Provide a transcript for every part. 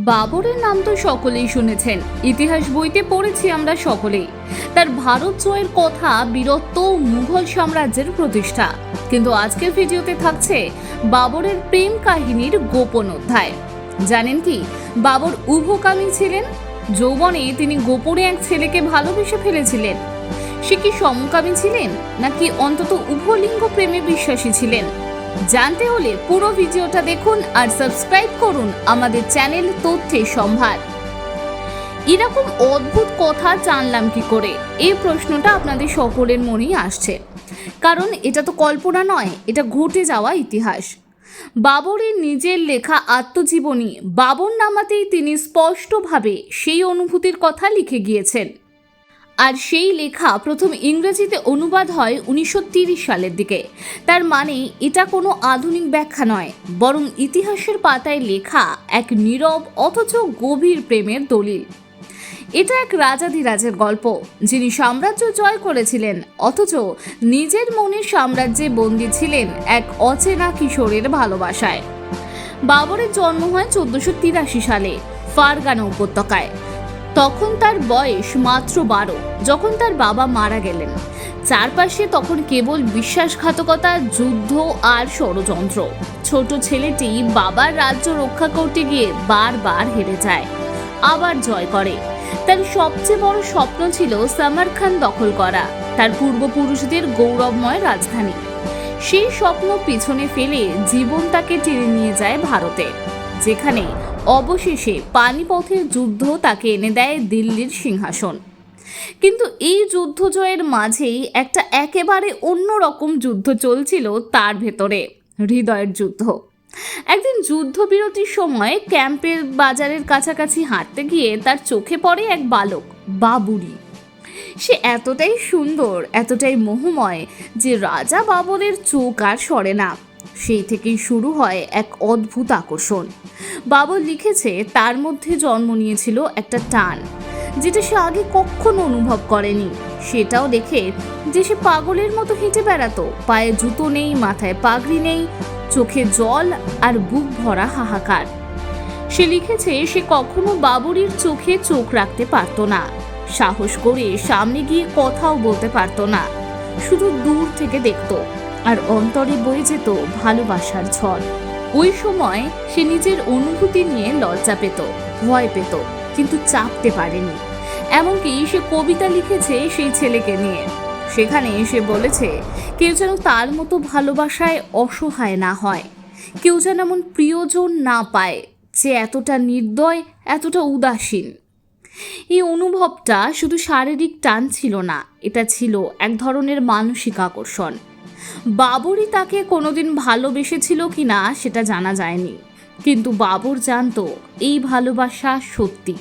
বাবরের নাম তো সকলেই শুনেছেন, ইতিহাস বইতে পড়েছি আমরা সকলেই। তার ভারত জয়ের কথা, বীরত্ব, মুঘল সাম্রাজ্যের প্রতিষ্ঠা। কিন্তু আজকের ভিডিওতে থাকছে বাবরের প্রেম কাহিনীর গোপন অধ্যায়। জানেন কি, বাবর উভকামী ছিলেন। যৌবনে তিনি গোপনে এক ছেলেকে ভালোবেসে ফেলেছিলেন। সে কি সমকামী ছিলেন, নাকি অন্তত উভলিঙ্গ প্রেমে বিশ্বাসী ছিলেন? জানতে হলে পুরো ভিডিওটা দেখুন আর সাবস্ক্রাইব করুন আমাদের চ্যানেল তথ্যের সম্ভার। এরকম অদ্ভুত কথা জানলাম কি করে, এই প্রশ্নটা আপনাদের সকলের মনেই আসছে। কারণ এটা তো কল্পনা নয়, এটা ঘটে যাওয়া ইতিহাস। বাবরের নিজের লেখা আত্মজীবনী বাবরনামাতেই তিনি স্পষ্টভাবে সেই অনুভূতির কথা লিখে গিয়েছেন। আর সেই লেখা প্রথম ইংরেজিতে অনুবাদ হয় 1930 সালের দিকে। তার মানে এটা কোনো আধুনিক ব্যাখ্যা নয়, বরং ইতিহাসের পাতায় লেখা এক নীরব অথচ গভীর প্রেমের দলিল। এটা এক রাজাধিরাজের গল্প, যিনি সাম্রাজ্য জয় করেছিলেন, অথচ নিজের মনের সাম্রাজ্যে বন্দী ছিলেন এক অচেনা কিশোরের ভালোবাসায়। বাবরের জন্ম হয় 1483 সালে ফারগানা উপত্যকায়। তখন তার বয়স মাত্র 12 যখন তার বাবা মারা গেলেন। চারপাশে তখন কেবল বিশ্বাসঘাতকতা, যুদ্ধ আর ষড়যন্ত্র। ছোট ছেলেটি বাবার রাজ্য রক্ষা করতে গিয়ে বারবার হেরে যায়, আবার জয় করে। তার সবচেয়ে বড় স্বপ্ন ছিল সামারখান্দ দখল করা, তার পূর্বপুরুষদের গৌরবময় রাজধানী। সেই স্বপ্ন পিছনে ফেলে জীবন তাকে টেনে নিয়ে যায় ভারতে, যেখানে অবশেষে পানিপথের যুদ্ধ তাকে এনে দেয় দিল্লির সিংহাসন। কিন্তু এই যুদ্ধ জয়ের মাঝেই একটা একেবারে অন্যরকম যুদ্ধ চলছিল তার ভেতরে, হৃদয়ের যুদ্ধ। একদিন যুদ্ধবিরতির সময় ক্যাম্পের বাজারের কাছাকাছি হাঁটতে গিয়ে তার চোখে পড়ে এক বালক, বাবুরি। সে এতটাই সুন্দর, এতটাই মোহময় যে রাজা বাবরের চোখ আর সরে না। সেই থেকেই শুরু হয় এক অদ্ভুত আকর্ষণ। বাবর লিখেছে তার মধ্যে জন্ম নিয়েছিল একটা টান, যেটা সে আগে কখনো অনুভব করেনি। সেটাও দেখে যে সে পাগলের মতো হেঁটে বেড়াতো, পায়ে জুতো নেই, মাথায় পাগড়ি নেই, চোখে জল আর বুক ভরা হাহাকার। সে লিখেছে সে কখনো বাবরির চোখে চোখ রাখতে পারতো না, সাহস করে সামনে গিয়ে কথাও বলতে পারতো না, শুধু দূর থেকে দেখতো, আর অন্তরে বয়ে যেত ভালোবাসার ঝড়। ওই সময় সে নিজের অনুভূতি নিয়ে লজ্জা পেত, ভয় পেত, কিন্তু চাপতে পারেনি। এমনকি সে কবিতা লিখেছে সেই ছেলেকে নিয়ে। সেখানে সে বলেছে, কেউ যেন তার মতো ভালোবাসায় অসহায় না হয়, কেউ যেন এমন প্রিয়জন না পায় যে এতটা নির্দয়, এতটা উদাসীন। এই অনুভবটা শুধু শারীরিক টান ছিল না, এটা ছিল এক ধরনের মানসিক আকর্ষণ। বাবরই তাকে কোনোদিন ভালোবেসেছিল কিনা সেটা জানা যায়নি, কিন্তু বাবর জানতো এই ভালোবাসা সত্যি।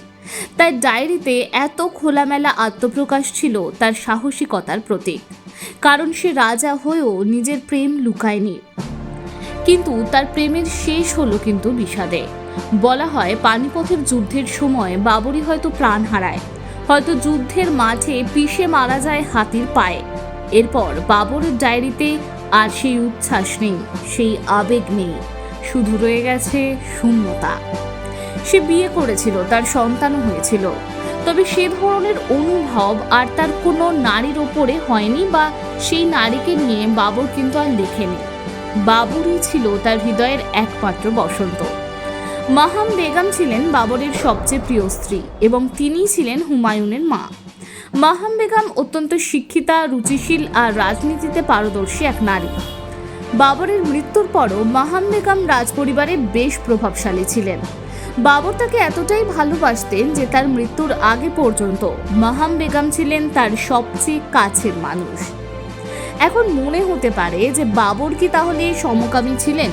তার ডায়েরিতে এত খোলামেলা আত্মপ্রকাশ ছিল তার সাহসিকতার প্রতীক। কারণ সে রাজা হয়েও নিজের প্রেম লুকায়নি। কিন্তু তার প্রেমের শেষ হলো কিন্তু বিষাদে। বলা হয় পানিপথের যুদ্ধের সময় বাবরই হয়তো প্রাণ হারায়, হয়তো যুদ্ধের মাঠে পিষে মারা যায় হাতির পায়ে। এরপর বাবরের ডায়েরিতে আর সেই উচ্ছ্বাস নেই, সেই আবেগ নেই, শুধু রয়ে গেছে শূন্যতা। সে বিয়ে করেছিল, তার সন্তানও হয়েছিল, তবে সে ধরনের অনুভব আর তার কোনো নারীর ওপরে হয়নি, বা সেই নারীকে নিয়ে বাবর কিন্তু আর লেখেনি। বাবরই ছিল তার হৃদয়ের একমাত্র বসন্ত। মাহাম বেগম ছিলেন বাবরের সবচেয়ে প্রিয় স্ত্রী, এবং তিনিই ছিলেন হুমায়ুনের মা। মাহাম বেগম অত্যন্ত শিক্ষিতা, রুচিশীল আর রাজনীতিতে পারদর্শী এক নারী। বাবরের মৃত্যুর পরও মাহাম বেগম রাজপরিবারে বেশ প্রভাবশালী ছিলেন। বাবর তাকে এতটাই ভালোবাসতেন যে তার মৃত্যুর আগে পর্যন্ত মাহাম বেগম ছিলেন তার সবচেয়ে কাছের মানুষ। এখন মনে হতে পারে যে বাবর কি তাহলে সমকামী ছিলেন?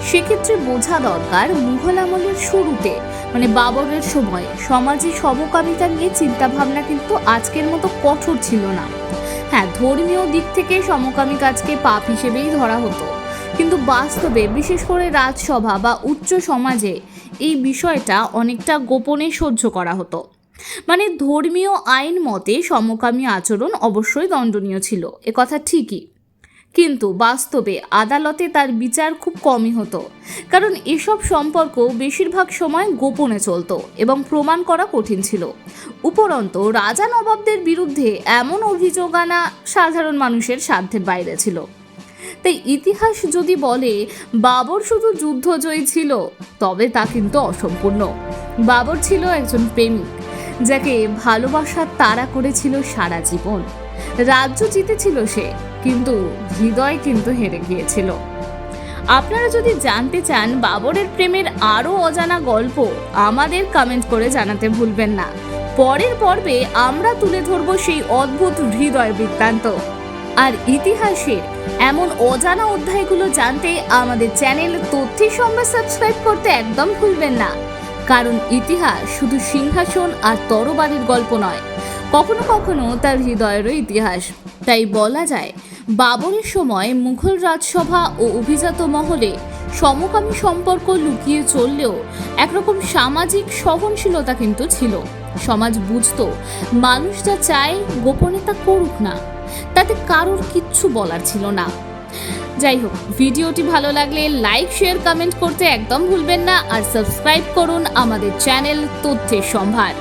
সেক্ষেত্রে বোঝা দরকার, মুঘল আমলের শুরুতে, মানে বাবরের সময়, সমাজে সমকামিতা নিয়ে চিন্তাভাবনা কিন্তু আজকের মতো কঠোর ছিল না। হ্যাঁ, ধর্মীয় দিক থেকে সমকামী কাজকে পাপ হিসেবেই ধরা হতো, কিন্তু বাস্তবে, বিশেষ করে রাজসভা বা উচ্চ সমাজে, এই বিষয়টা অনেকটা গোপনে সহ্য করা হতো। মানে ধর্মীয় আইন মতে সমকামী আচরণ অবশ্যই দণ্ডনীয় ছিল, একথা ঠিকই। কিন্তু বাস্তবে আদালতে তার বিচার খুব কমই হতো, কারণ এসব সম্পর্ক বেশিরভাগ সময় গোপনে চলতো এবং প্রমাণ করা কঠিন ছিল। উপরন্তু রাজা নবাবদের বিরুদ্ধে এমন অভিযোগ আনা সাধারণ মানুষের সাধ্যের বাইরে ছিল। তাই ইতিহাস যদি বলে বাবর শুধু যুদ্ধজয়ী ছিল, তবে তা কিন্তু অসম্পূর্ণ। বাবর ছিল একজন প্রেমিক, যাকে ভালোবাসার তাড়া করেছিল সারা জীবন। রাজ্য জিতেছিল সে, কিন্তু হৃদয় কিন্তু হেরে গিয়েছিল। আপনারা যদি জানতে চান বাবরের প্রেমের আরও অজানা গল্প, আমাদের কমেন্ট করে জানাতে ভুলবেন না। পরের পর্বে আমরা তুলে ধরব সেই অদ্ভুত হৃদয় বৃত্তান্ত। আর ইতিহাসের এমন অজানা অধ্যায়গুলো জানতে আমাদের চ্যানেল তথ্যের সংবাদ সাবস্ক্রাইব করতে একদম ভুলবেন না। কারণ ইতিহাস শুধু সিংহাসন আর তরবারির গল্প নয়, কখনো কখনো তার হৃদয়েরও ইতিহাস। তাই বলা যায় বাবরের সময় মুঘল রাজসভা ও অভিজাত মহলে সমকামী সম্পর্ক লুকিয়ে চললেও একরকম সামাজিক সহনশীলতা কিন্তু ছিল। সমাজ বুঝতো মানুষ যা চায় গোপনে তা করুক না, তাতে কারোর কিচ্ছু বলার ছিল না। যাই হোক, ভিডিওটি ভালো লাগলে লাইক, শেয়ার, কমেন্ট করতে একদম ভুলবেন না। আর সাবস্ক্রাইব করুন আমাদের চ্যানেল তথ্যের সম্ভার।